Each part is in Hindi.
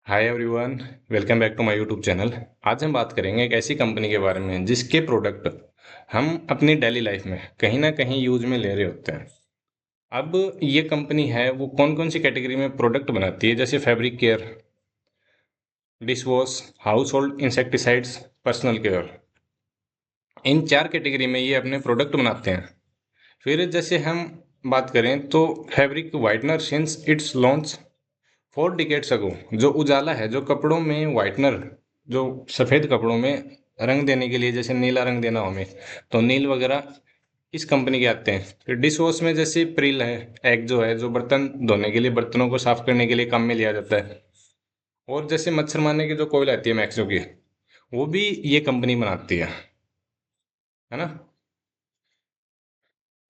Hi everyone. Welcome back to my YouTube channel. आज हम बात करेंगे एक ऐसी कंपनी के बारे में जिसके प्रोडक्ट हम अपनी डेली लाइफ में कहीं ना कहीं यूज में ले रहे होते हैं। अब ये कंपनी है वो कौन कौन सी कैटेगरी में प्रोडक्ट बनाती है, जैसे fabric care, dish wash, household insecticides, personal care. इन चार कैटेगरी में ये अपने प्रोडक्ट बनाते हैं। फिर जैसे हम बात करें तो fabric whitener since it's launch 4 decades ago, जो उजाला है, जो कपड़ों में वाइटनर, जो सफ़ेद कपड़ों में रंग देने के लिए, जैसे नीला रंग देना हो हमें तो नील वगैरह इस कंपनी के आते हैं। फिर डिश वॉश में जैसे प्रिल है, एक जो है जो बर्तन धोने के लिए, बर्तनों को साफ करने के लिए काम में लिया जाता है। और जैसे मच्छर मारने की जो कोयल आती है मैक्सो की, वो भी ये कंपनी बनाती है ना।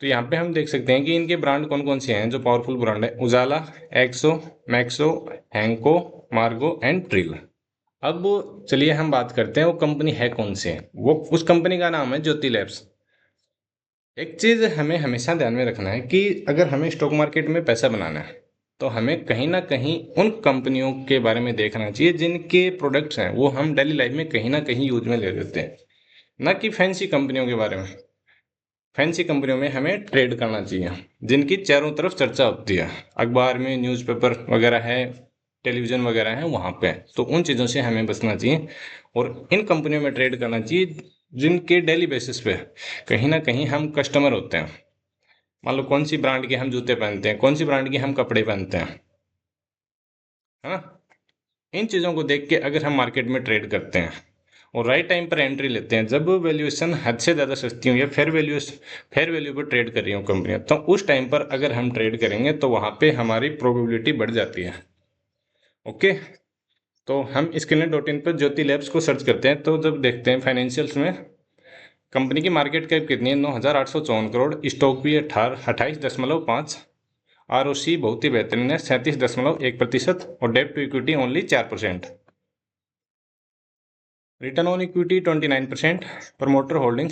तो यहाँ पे हम देख सकते हैं कि इनके ब्रांड कौन कौन से हैं जो पावरफुल ब्रांड है: उजाला, एक्सो, मैक्सो, हैंको, मार्गो एंड प्रिल। अब चलिए हम बात करते हैं वो कंपनी है कौन से है। वो उस कंपनी का नाम है ज्योति लैब्स। एक चीज हमें हमेशा ध्यान में रखना है कि अगर हमें स्टॉक मार्केट में पैसा बनाना है तो हमें कहीं ना कहीं उन कंपनियों के बारे में देखना चाहिए जिनके प्रोडक्ट्स हैं वो हम डेली लाइफ में कहीं ना कहीं यूज में ले लेते हैं, ना कि फैंसी कंपनियों के बारे में। फैंसी कंपनियों में हमें ट्रेड करना चाहिए जिनकी चारों तरफ चर्चा होती है, अखबार में, न्यूज़पेपर वगैरह है, टेलीविज़न वगैरह है, वहाँ पे। तो उन चीज़ों से हमें बचना चाहिए और इन कंपनियों में ट्रेड करना चाहिए जिनके डेली बेसिस पे कहीं ना कहीं हम कस्टमर होते हैं। मान लो कौन सी ब्रांड के हम जूते पहनते हैं, कौन सी ब्रांड के हम कपड़े पहनते हैं, है ना। इन चीज़ों को देख के अगर हम मार्केट में ट्रेड करते हैं और राइट टाइम पर एंट्री लेते हैं, जब वैल्यूएशन हद से ज़्यादा सस्ती हो या फेयर वैल्यू पर ट्रेड कर रही हो कंपनियां, तो उस टाइम पर अगर हम ट्रेड करेंगे तो वहाँ पे हमारी प्रोबेबिलिटी बढ़ जाती है। ओके। तो हम स्कैनर डॉट इन पर ज्योति लैब्स को सर्च करते हैं तो जब देखते हैं फाइनेंशियल्स में कंपनी की मार्केट कैप कितनी है, 9,854 करोड़, स्टॉक भी 28.5, आर ओ सी बहुत ही बेहतरीन है, 37.1%, और debt to equity only 4%, return on equity 29%, promoter holding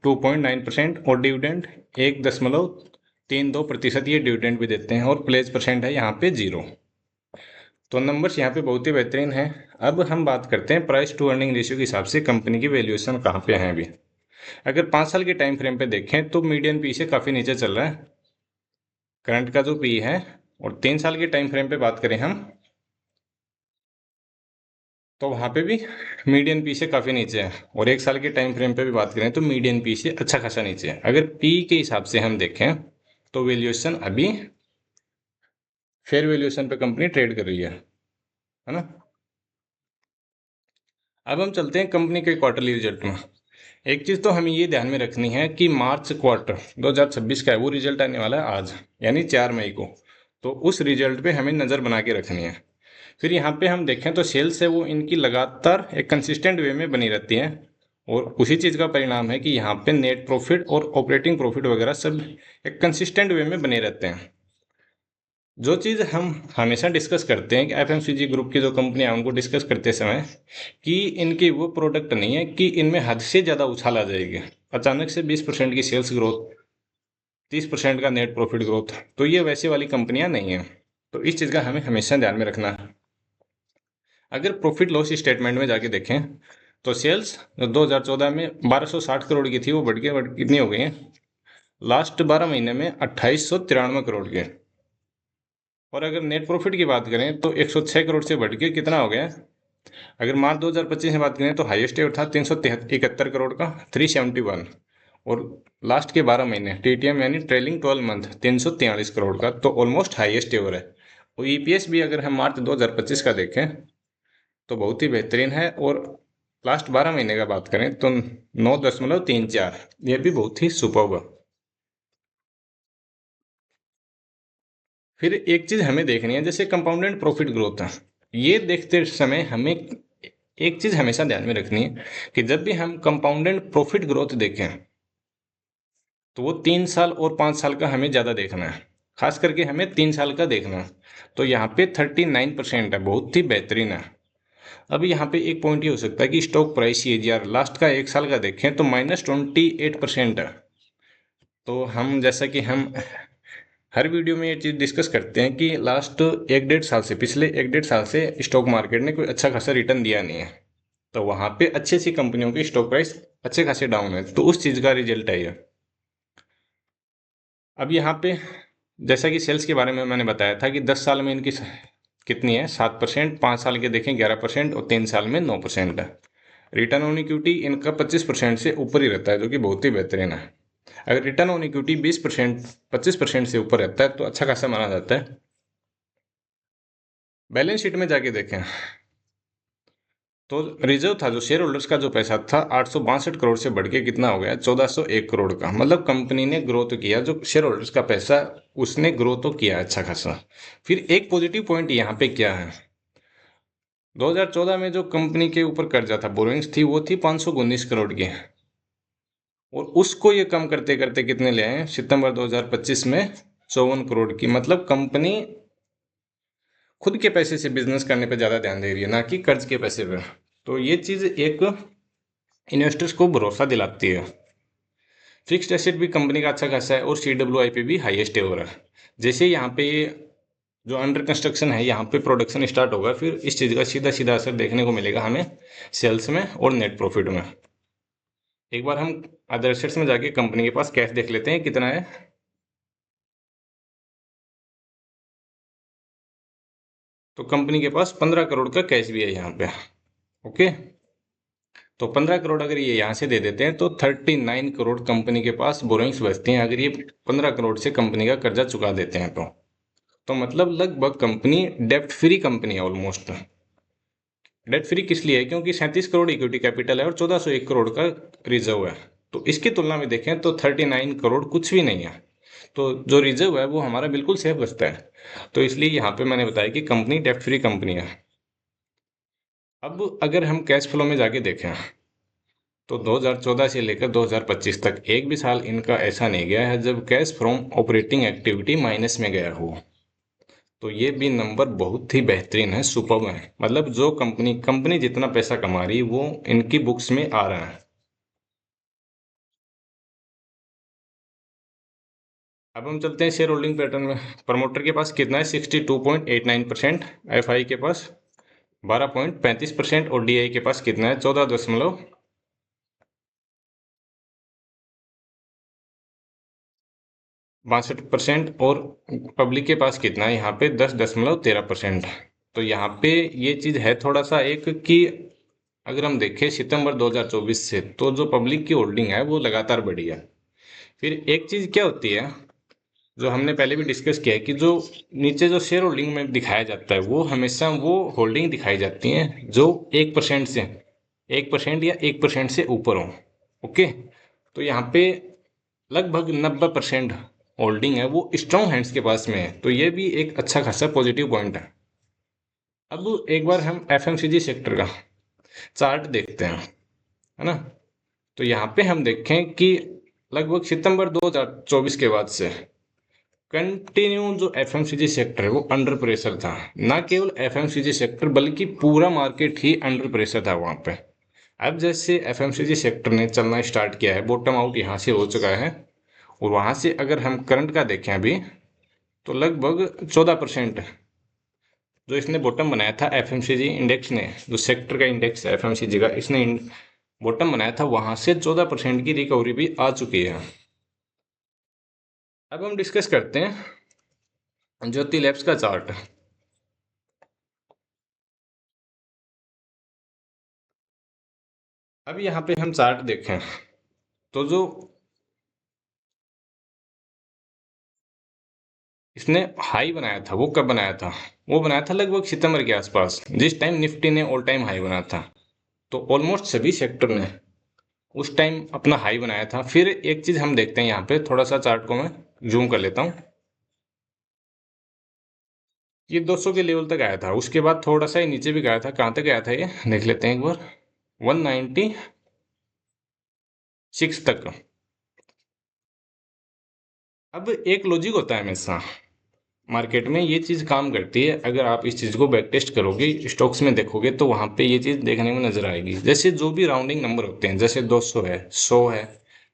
2.9%, और डिविडेंड 1.32% ये डिविडेंड भी देते हैं, और प्लेज परसेंट है यहाँ पे 0। तो नंबर्स यहाँ पे बहुत ही बेहतरीन है। अब हम बात करते हैं प्राइस टू अर्निंग रेशियो के हिसाब से कंपनी की वैल्यूएशन कहाँ पे है अभी। अगर 5 साल के टाइम फ्रेम पे देखें तो मीडियन पी से काफ़ी नीचे चल रहा है करंट का जो पी है, और 3 साल के टाइम फ्रेम पे बात करें हम तो वहाँ पे भी मीडियन पी से काफ़ी नीचे है, और 1 साल के टाइम फ्रेम पे भी बात करें तो मीडियन पी से अच्छा खासा नीचे है। अगर पी के हिसाब से हम देखें तो वैल्यूएशन अभी फेयर वैल्यूएशन पे कंपनी ट्रेड कर रही है ना। अब हम चलते हैं कंपनी के क्वार्टरली रिजल्ट में। एक चीज़ तो हमें ये ध्यान में रखनी है कि मार्च क्वार्टर 2026 का है, वो रिजल्ट आने वाला है आज, यानी 4 मई को। तो उस रिजल्ट पे हमें नज़र बना के रखनी है। फिर यहाँ पे हम देखें तो सेल्स है वो इनकी लगातार एक कंसिस्टेंट वे में बनी रहती है, और उसी चीज़ का परिणाम है कि यहाँ पे नेट प्रॉफिट और ऑपरेटिंग प्रॉफिट वगैरह सब एक कंसिस्टेंट वे में बने रहते हैं। जो चीज़ हम हमेशा डिस्कस करते हैं कि एफएमसीजी ग्रुप की जो कंपनियां, उनको डिस्कस करते समय कि इनकी वो प्रोडक्ट नहीं है कि इनमें हद से ज़्यादा उछाल आ जाएगी, अचानक से 20% की सेल्स ग्रोथ, 30% का नेट प्रॉफिट ग्रोथ, तो ये वैसे वाली कंपनियां नहीं है। तो इस चीज़ का हमें हमेशा ध्यान में रखना है। अगर प्रॉफिट लॉस स्टेटमेंट में जाके देखें तो सेल्स 2014 में 1260 करोड़ की थी, वो बढ़ कितनी हो गई है लास्ट 12 महीने में 2893 करोड़ की। और अगर नेट प्रॉफिट की बात करें तो 106 करोड़ से बढ़ के कितना हो गया। अगर मार्च 2025 में बात करें तो हाईएस्ट था 371 करोड़ का, 371। और लास्ट के 12 महीने टीटीएम यानी ट्रेलिंग 12 मंथ 343 करोड़ का, तो ऑलमोस्ट हाईएस्ट एवर है। और ईपीएस भी अगर हम मार्च 2025 का देखें तो बहुत ही बेहतरीन है, और लास्ट 12 महीने का बात करें तो 9.34, ये भी बहुत ही सुपर्ब है। फिर एक चीज हमें देखनी है, जैसे कंपाउंडेड प्रॉफिट ग्रोथ है, ये देखते समय हमें एक चीज हमेशा ध्यान में रखनी है कि जब भी हम कंपाउंडेड प्रॉफिट ग्रोथ देखें तो वो 3 साल और 5 साल का हमें ज्यादा देखना है, खास करके हमें 3 साल का देखना है। तो यहाँ पे 39% है, बहुत ही बेहतरीन है। अब यहाँ पे एक पॉइंट ये हो सकता है कि स्टॉक प्राइस सीएजीआर लास्ट का 1 साल का देखें तो -28% है। तो हम जैसा कि हम हर वीडियो में ये चीज़ डिस्कस करते हैं कि लास्ट 1-1.5 साल से, पिछले 1-1.5 साल से स्टॉक मार्केट ने कोई अच्छा खासा रिटर्न दिया नहीं है। तो वहाँ पे अच्छी सी कंपनियों की स्टॉक प्राइस अच्छे खासे डाउन है, तो उस चीज़ का रिजल्ट है ये। अब यहाँ पे जैसा कि सेल्स के बारे में मैंने बताया था कि 10 साल में इनकी कितनी है, 7%, 5 साल के देखें 11% और 3 साल में 9% है। रिटर्न ऑन इक्विटी इनका 25% से ऊपर ही रहता है, जो कि बहुत ही बेहतरीन है। अगर रिटर्न ऑन इक्विटी 20%, 25% से ऊपर रहता है तो अच्छा खासा माना जाता है। बैलेंस शीट में जाके देखें तो रिजर्व था, जो शेयर होल्डर्स का जो पैसा था, 862 करोड़ से बढ़ के कितना हो गया, 1401 करोड़ का। मतलब कंपनी ने ग्रो तो किया, जो शेयर होल्डर्स का पैसा उसने ग्रो तो किया अच्छा खासा। फिर एक पॉजिटिव पॉइंट यहाँ पे क्या है, 2014 में जो कंपनी के ऊपर कर्जा था, बोरोइंग्स थी, वो थी 519 करोड़ की, और उसको ये कम करते करते कितने ले आए सितंबर 2025 में, 54 करोड़ की। मतलब कंपनी खुद के पैसे से बिजनेस करने पे ज़्यादा ध्यान दे रही है, ना कि कर्ज के पैसे पे। तो ये चीज़ एक इन्वेस्टर्स को भरोसा दिलाती है। फिक्स्ड एसेट भी कंपनी का अच्छा खासा है और CWI पे भी हाईएस्ट है हो रहा है। जैसे यहाँ पे जो अंडर कंस्ट्रक्शन है, यहाँ पे प्रोडक्शन स्टार्ट होगा, फिर इस चीज़ का सीधा सीधा असर देखने को मिलेगा हमें सेल्स में और नेट प्रॉफिट में। एक बार हम अदर एसेट्स में जाके कंपनी के पास कैश देख लेते हैं कितना है। तो कंपनी के पास 15 करोड़ का कैश भी है यहाँ पे। ओके, तो 15 करोड़ अगर ये यहाँ से दे देते हैं तो 39 करोड़ कंपनी के पास बोरोइंग्स बचती हैं, अगर ये 15 करोड़ से कंपनी का कर्जा चुका देते हैं तो मतलब लगभग कंपनी डेप्ट फ्री कंपनी है ऑलमोस्ट। डेट फ्री किस लिए है, क्योंकि 37 करोड़ इक्विटी कैपिटल है और 1401 करोड़ का रिजर्व है। तो इसकी तुलना में देखें तो 39 करोड़ कुछ भी नहीं है। तो जो रिजर्व है वो हमारा बिल्कुल सेफ बचता है। तो इसलिए यहाँ पे मैंने बताया कि कंपनी डेप्ट फ्री कंपनी है। अब अगर हम कैश फ्लो में जाके देखें तो 2014 से लेकर 2025 तक एक भी साल इनका ऐसा नहीं गया है जब cash from operating activity minus में गया हो। तो ये भी नंबर बहुत ही बेहतरीन है, सुपर्ब है। मतलब जो कंपनी जितना पैसा कमा रही है वो इनकी बुक्स में आ रहा है। अब हम चलते हैं शेयर होल्डिंग पैटर्न में। प्रमोटर के पास कितना है, 62.89%, FI के पास 12.35% और DI के पास कितना है, 14.62% और पब्लिक के पास कितना है यहाँ पे, 10.13%। तो यहाँ पे ये चीज़ है थोड़ा सा एक कि अगर हम देखें सितंबर 2024 से, तो जो पब्लिक की होल्डिंग है वो लगातार बढ़ी है। फिर एक चीज़ क्या होती है जो हमने पहले भी डिस्कस किया है कि जो नीचे जो शेयर होल्डिंग में दिखाया जाता है वो हमेशा वो होल्डिंग दिखाई जाती है जो 1% से 1% या 1% से ऊपर हो। ओके, तो यहाँ पे लगभग 90% होल्डिंग है वो स्ट्रॉन्ग हैंड्स के पास में है, तो ये भी एक अच्छा खासा पॉजिटिव पॉइंट है। अब एक बार हम FMCG सेक्टर का चार्ट देखते हैं, है ना। तो यहाँ पे हम देखें कि लगभग सितंबर 2024 के बाद से कंटिन्यू जो FMCG सेक्टर है वो अंडर प्रेशर था। ना केवल FMCG सेक्टर बल्कि पूरा मार्केट ही अंडर प्रेशर था वहां पे। अब जैसे FMCG सेक्टर ने चलना स्टार्ट किया है, बॉटम आउट यहाँ से हो चुका है, और वहां से अगर हम करंट का देखें अभी तो लगभग 14% जो इसने बॉटम बनाया था FMCG इंडेक्स ने, जो सेक्टर का इंडेक्स है FMCG का, इसने बॉटम बनाया था, वहां से 14% की रिकवरी भी आ चुकी है। अब हम डिस्कस करते हैं ज्योति लैब्स का चार्ट। अब यहाँ पे हम चार्ट देखें तो जो इसने हाई बनाया था वो कब बनाया था, वो बनाया था लगभग सितंबर के आसपास, जिस टाइम निफ्टी ने ऑल टाइम हाई बनाया था। तो ऑलमोस्ट सभी सेक्टर ने उस टाइम अपना हाई बनाया था। फिर एक चीज हम देखते हैं यहाँ पे, थोड़ा सा चार्ट को मैं जूम कर लेता हूँ। ये 200 के लेवल तक आया था, उसके बाद थोड़ा सा ही नीचे भी गया था। कहाँ तक गया था ये देख लेते हैं एक बार, 196 तक। अब एक लॉजिक होता है हमेशा मार्केट में, ये चीज़ काम करती है। अगर आप इस चीज़ को बैक टेस्ट करोगे, स्टॉक्स में देखोगे, तो वहाँ पे ये चीज़ देखने में नजर आएगी। जैसे जो भी राउंडिंग नंबर होते हैं, जैसे 200 है, 100 है,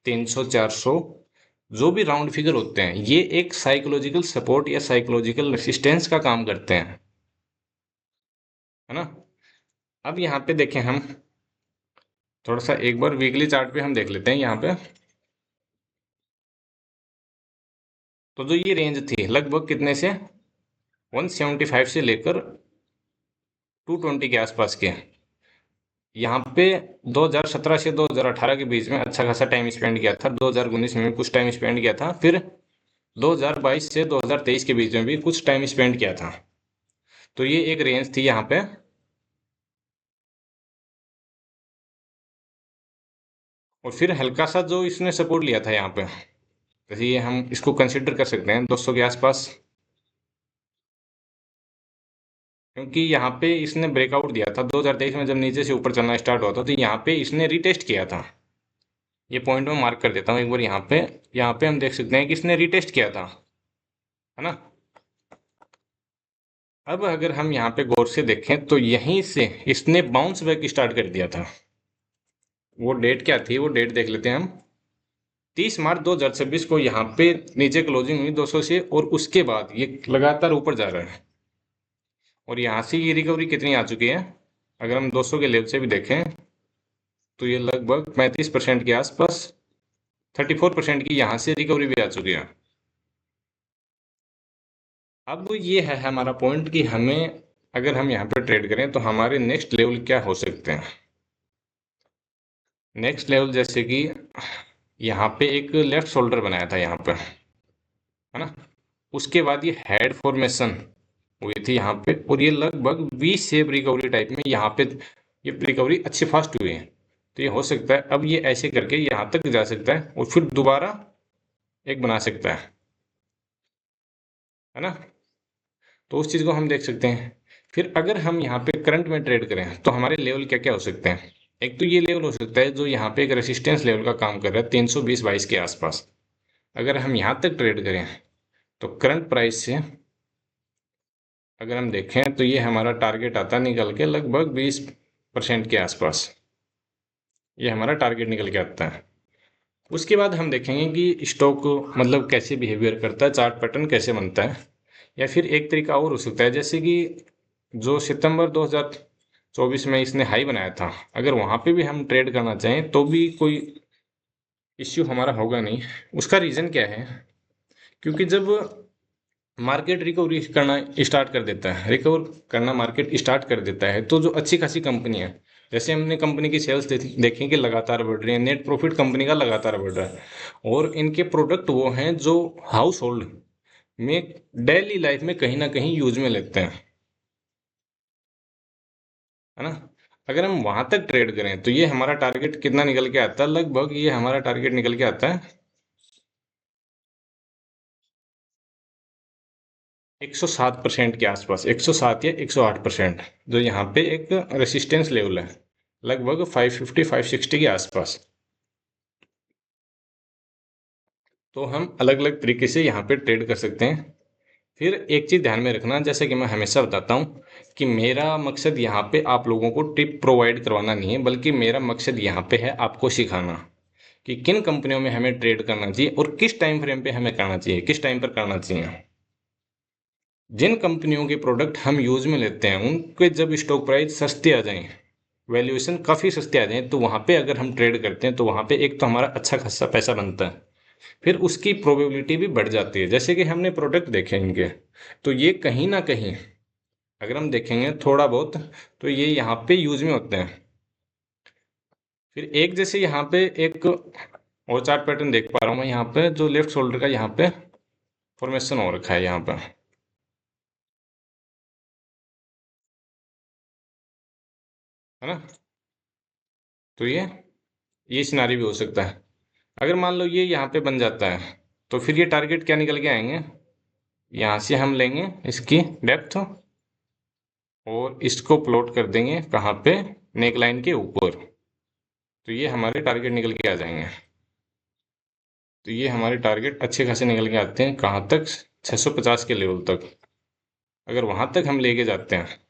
300, 400, जो भी राउंड फिगर होते हैं ये एक साइकोलॉजिकल सपोर्ट या साइकोलॉजिकल रेसिस्टेंस का काम करते हैं, है ना। अब यहाँ पे देखें हम थोड़ा सा एक बार वीकली चार्ट पे हम देख लेते हैं यहाँ पे। तो जो ये रेंज थी लगभग कितने से 175 से लेकर 220 के आसपास के, यहाँ पे 2017 से 2018 के बीच में अच्छा खासा टाइम स्पेंड किया था, 2019 में भी कुछ टाइम स्पेंड किया था, फिर 2022 से 2023 के बीच में भी कुछ टाइम स्पेंड किया था। तो ये एक रेंज थी यहाँ पे। और फिर हल्का सा जो इसने सपोर्ट लिया था यहाँ पे, जैसे ये हम इसको कंसिडर कर सकते हैं 200 के आसपास, क्योंकि यहाँ पे इसने ब्रेकआउट दिया था 2023 में जब नीचे से ऊपर चलना स्टार्ट हुआ था, तो यहाँ पे इसने रिटेस्ट किया था। ये पॉइंट मैं मार्क कर देता हूँ एक बार यहाँ पे हम देख सकते हैं कि इसने रिटेस्ट किया था, है ना। अब अगर हम यहाँ पे गौर से देखें तो यहीं से इसने बाउंस बैक स्टार्ट कर दिया था। वो डेट क्या थी, वो डेट देख लेते हैं हम। 30 मार्च 2026 को यहाँ पे नीचे क्लोजिंग हुई 200 से, और उसके बाद ये लगातार ऊपर जा रहा है। और यहाँ से ये रिकवरी कितनी आ चुकी है, अगर हम 200 के लेवल से भी देखें तो ये लगभग 35% के आसपास, 34% की यहाँ से रिकवरी भी आ चुकी है। अब ये है हमारा पॉइंट कि हमें अगर हम यहाँ पे ट्रेड करें तो हमारे नेक्स्ट लेवल क्या हो सकते हैं। नेक्स्ट लेवल जैसे कि यहाँ पे एक लेफ्ट शोल्डर बनाया था यहाँ पे, है ना। उसके बाद ये हेड फॉर्मेशन हुई थी यहाँ पे, और ये लगभग वी शेप रिकवरी टाइप में यहाँ पे ये रिकवरी अच्छी फास्ट हुई है। तो ये हो सकता है अब ये ऐसे करके यहाँ तक जा सकता है और फिर दोबारा एक बना सकता है ना। तो उस चीज़ को हम देख सकते हैं। फिर अगर हम यहाँ पे करंट में ट्रेड करें तो हमारे लेवल क्या क्या हो सकते हैं। एक तो ये लेवल हो सकता है जो यहाँ पे एक रेसिस्टेंस लेवल का काम कर रहा है 320-22 के आसपास। अगर हम यहाँ तक ट्रेड करें तो करंट प्राइस से अगर हम देखें तो ये हमारा टारगेट आता निकल के लगभग 20% के आसपास, ये हमारा टारगेट निकल के आता है। उसके बाद हम देखेंगे कि स्टॉक मतलब कैसे बिहेवियर करता है, चार्ट पैटर्न कैसे बनता है। या फिर एक तरीका और हो सकता है, जैसे कि जो सितंबर 2024 में इसने हाई बनाया था, अगर वहाँ पे भी हम ट्रेड करना चाहें तो भी कोई इश्यू हमारा होगा नहीं। उसका रीज़न क्या है, क्योंकि जब मार्केट रिकवरी करना स्टार्ट कर देता है, रिकवर करना मार्केट स्टार्ट कर देता है, तो जो अच्छी खासी कंपनी है, जैसे हमने कंपनी की सेल्स देखें कि लगातार बढ़ रही है, नेट प्रॉफिट कंपनी का लगातार बढ़ रहा है, और इनके प्रोडक्ट वो हैं जो हाउस होल्ड में डेली लाइफ में कहीं ना कहीं यूज में लेते हैं, है ना। अगर हम वहां तक ट्रेड करें तो ये हमारा टारगेट कितना निकल के आता है, लगभग ये हमारा टारगेट निकल के आता है 107% के आसपास, 107 या 108%, जो यहाँ पे एक रेसिस्टेंस लेवल है लगभग 550-560 के आसपास। तो हम अलग अलग तरीके से यहाँ पे ट्रेड कर सकते हैं। फिर एक चीज़ ध्यान में रखना, जैसे कि मैं हमेशा बताता हूँ कि मेरा मकसद यहाँ पे आप लोगों को टिप प्रोवाइड करवाना नहीं है, बल्कि मेरा मकसद यहाँ पे है आपको सिखाना कि किन कंपनियों में हमें ट्रेड करना चाहिए और किस टाइम फ्रेम पे हमें करना चाहिए, किस टाइम पर करना चाहिए। जिन कंपनियों के प्रोडक्ट हम यूज में लेते हैं उनके जब स्टॉक प्राइस सस्ते आ जाएं, वैल्यूएशन काफ़ी सस्ते आ जाएं, तो वहाँ पे अगर हम ट्रेड करते हैं तो वहाँ पे एक तो हमारा अच्छा खासा पैसा बनता है, फिर उसकी प्रोबेबिलिटी भी बढ़ जाती है। जैसे कि हमने प्रोडक्ट देखे इनके, तो ये कहीं ना कहीं अगर हम देखेंगे थोड़ा बहुत तो ये यहाँ पे यूज में होते हैं। फिर एक जैसे यहाँ पे एक और चार्ट पैटर्न देख पा रहा हूँ मैं, यहाँ पे जो लेफ्ट शोल्डर का यहाँ पे फॉर्मेशन हो रखा है यहाँ पे, है ना। तो ये सिनारी भी हो सकता है। अगर मान लो ये यहाँ पे बन जाता है तो फिर ये टारगेट क्या निकल के आएंगे, यहाँ से हम लेंगे इसकी डेप्थ और इसको प्लॉट कर देंगे कहाँ पे, नेक लाइन के ऊपर। तो ये हमारे टारगेट निकल के आ जाएंगे। तो ये हमारे टारगेट अच्छे खासे निकल के आते हैं कहाँ तक, 650 के लेवल तक। अगर वहाँ तक हम लेके जाते हैं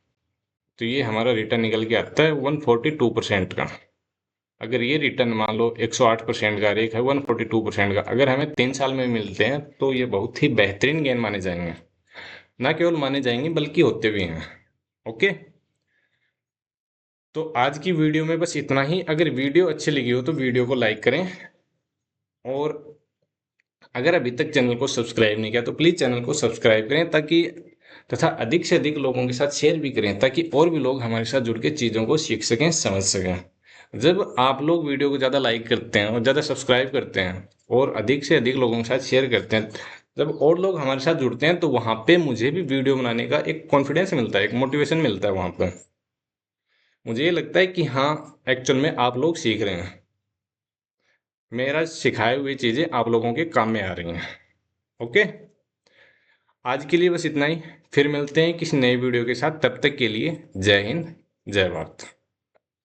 तो ये हमारा रिटर्न निकल के आता है 142% का। अगर ये रिटर्न मान लो 108% का, एक है 142% का, अगर हमें 3 साल में मिलते हैं तो ये बहुत ही बेहतरीन गेन माने जाएंगे। ना केवल माने जाएंगे बल्कि होते भी हैं। ओके, तो आज की वीडियो में बस इतना ही। अगर वीडियो अच्छी लगी हो तो वीडियो को लाइक करें, और अगर अभी तक चैनल को सब्सक्राइब नहीं किया तो प्लीज़ चैनल को सब्सक्राइब करें, ताकि तथा अधिक से अधिक लोगों के साथ शेयर भी करें, ताकि और भी लोग हमारे साथ जुड़ के चीज़ों को सीख सकें, समझ सकें। जब आप लोग वीडियो को ज़्यादा लाइक करते हैं और ज़्यादा सब्सक्राइब करते हैं और अधिक से अधिक लोगों के साथ शेयर करते हैं, जब और लोग हमारे साथ जुड़ते हैं तो वहाँ पे मुझे भी वीडियो बनाने का एक कॉन्फिडेंस मिलता है, एक मोटिवेशन मिलता है। वहाँ पर मुझे ये लगता है कि हाँ, एक्चुअल में आप लोग सीख रहे हैं, मेरा सिखाए हुई चीज़ें आप लोगों के काम में आ रही हैं। ओके, आज के लिए बस इतना ही। फिर मिलते हैं किसी नई वीडियो के साथ, तब तक के लिए जय हिंद, जय भारत।